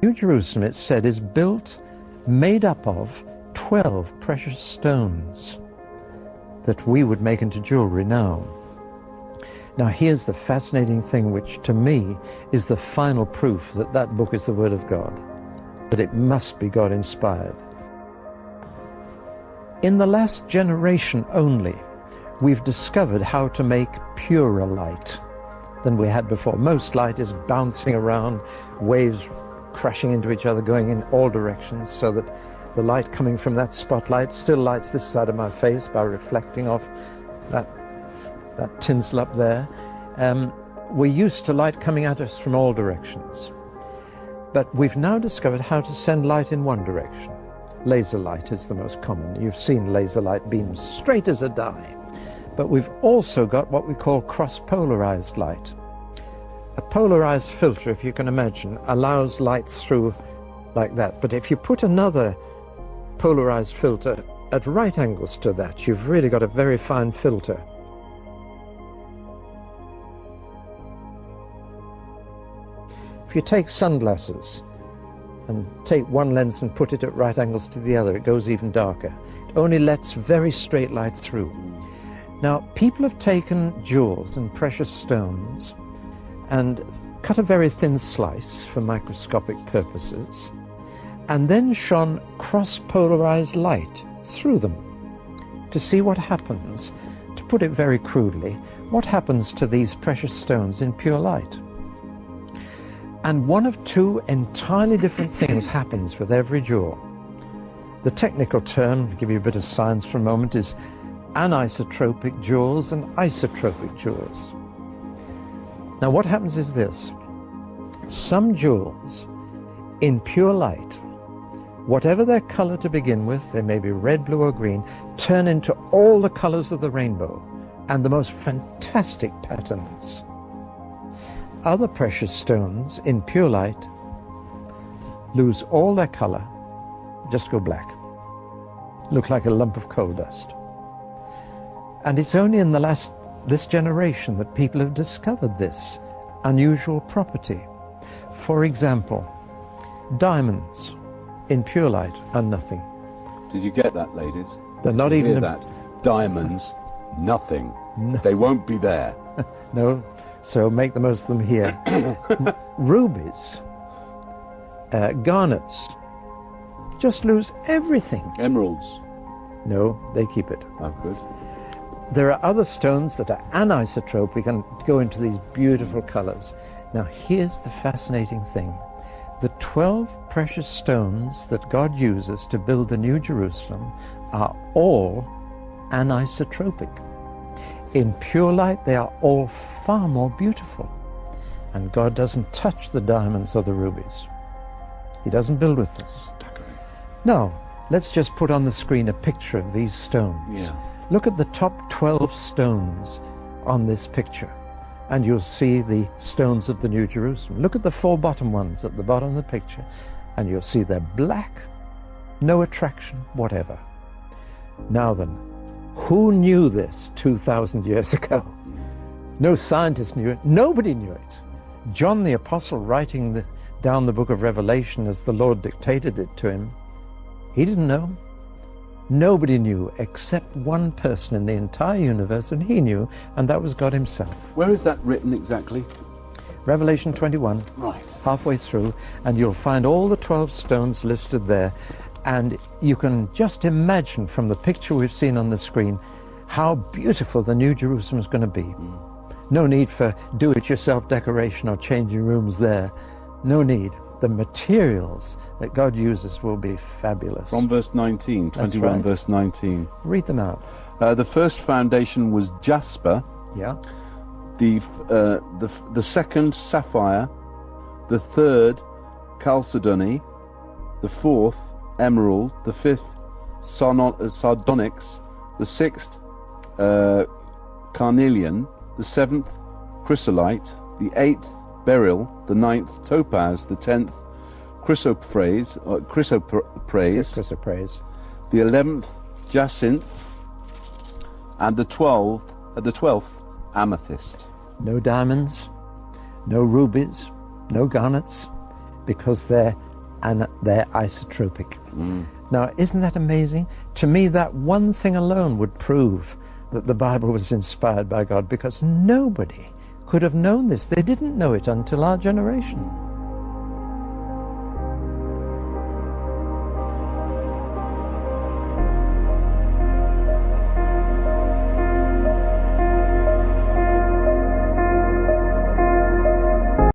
New Jerusalem, it's said, is built, made up of 12 precious stones that we would make into jewelry now. Now here's the fascinating thing, which to me is the final proof that that book is the Word of God, that it must be God-inspired. In the last generation only, we've discovered how to make purer light than we had before. Most light is bouncing around, waves crashing into each other, going in all directions, so that the light coming from that spotlight still lights this side of my face by reflecting off that tinsel up there. We're used to light coming at us from all directions. But we've now discovered how to send light in one direction. Laser light is the most common. You've seen laser light beams straight as a die. But we've also got what we call cross-polarized light. A polarized filter, if you can imagine, allows light through like that. But if you put another polarized filter at right angles to that, you've really got a very fine filter. If you take sunglasses and take one lens and put it at right angles to the other, it goes even darker. It only lets very straight light through. Now, people have taken jewels and precious stones and cut a very thin slice for microscopic purposes, and then shone cross-polarized light through them to see what happens. To put it very crudely, what happens to these precious stones in pure light? And one of two entirely different things happens with every jewel. The technical term, to give you a bit of science for a moment, is anisotropic jewels and isotropic jewels. Now what happens is this. Some jewels in pure light, whatever their color to begin with, they may be red, blue or green, turn into all the colors of the rainbow and the most fantastic patterns. Other precious stones in pure light lose all their color, just go black, look like a lump of coal dust. And it's only in this generation that people have discovered this unusual property. For example, diamonds in pure light are nothing. Did you get that, ladies? They're not even hear that. Diamonds, nothing. Nothing. They won't be there. No, so make the most of them here. Rubies, garnets, just lose everything. Emeralds? No, they keep it. Oh, good. There are other stones that are anisotropic and go into these beautiful colors. Now here's the fascinating thing. The 12 precious stones that God uses to build the New Jerusalem are all anisotropic. In pure light, they are all far more beautiful. And God doesn't touch the diamonds or the rubies. He doesn't build with them. Now, let's just put on the screen a picture of these stones. Yeah. Look at the top 12 stones on this picture, and you'll see the stones of the New Jerusalem. Look at the 4 bottom ones at the bottom of the picture, and you'll see they're black, no attraction whatever. Now then, who knew this 2,000 years ago? No scientist knew it. Nobody knew it. John the Apostle, writing down the book of Revelation as the Lord dictated it to him, he didn't know. Nobody knew except one person in the entire universe, and he knew, and that was God himself. Where is that written exactly? Revelation 21, right, halfway through, and you'll find all the 12 stones listed there. And you can just imagine from the picture we've seen on the screen how beautiful the New Jerusalem is going to be. No need for do-it-yourself decoration or changing rooms there. No need. The materials that God uses will be fabulous. From verse 19, 21 right. Verse 19. Read them out. The first foundation was jasper. Yeah. The second sapphire. The third chalcedony. The fourth emerald. The fifth sardonyx. The sixth carnelian. The seventh chrysolite. The eighth beryl, the ninth topaz, the 10th chrysoprase, the 11th jacinth, and the 12th amethyst. No diamonds, no rubies, no garnets, because they're and they're isotropic. Now, isn't that amazing? To me, that one thing alone would prove that the Bible was inspired by God, because nobody could have known this. They didn't know it until our generation.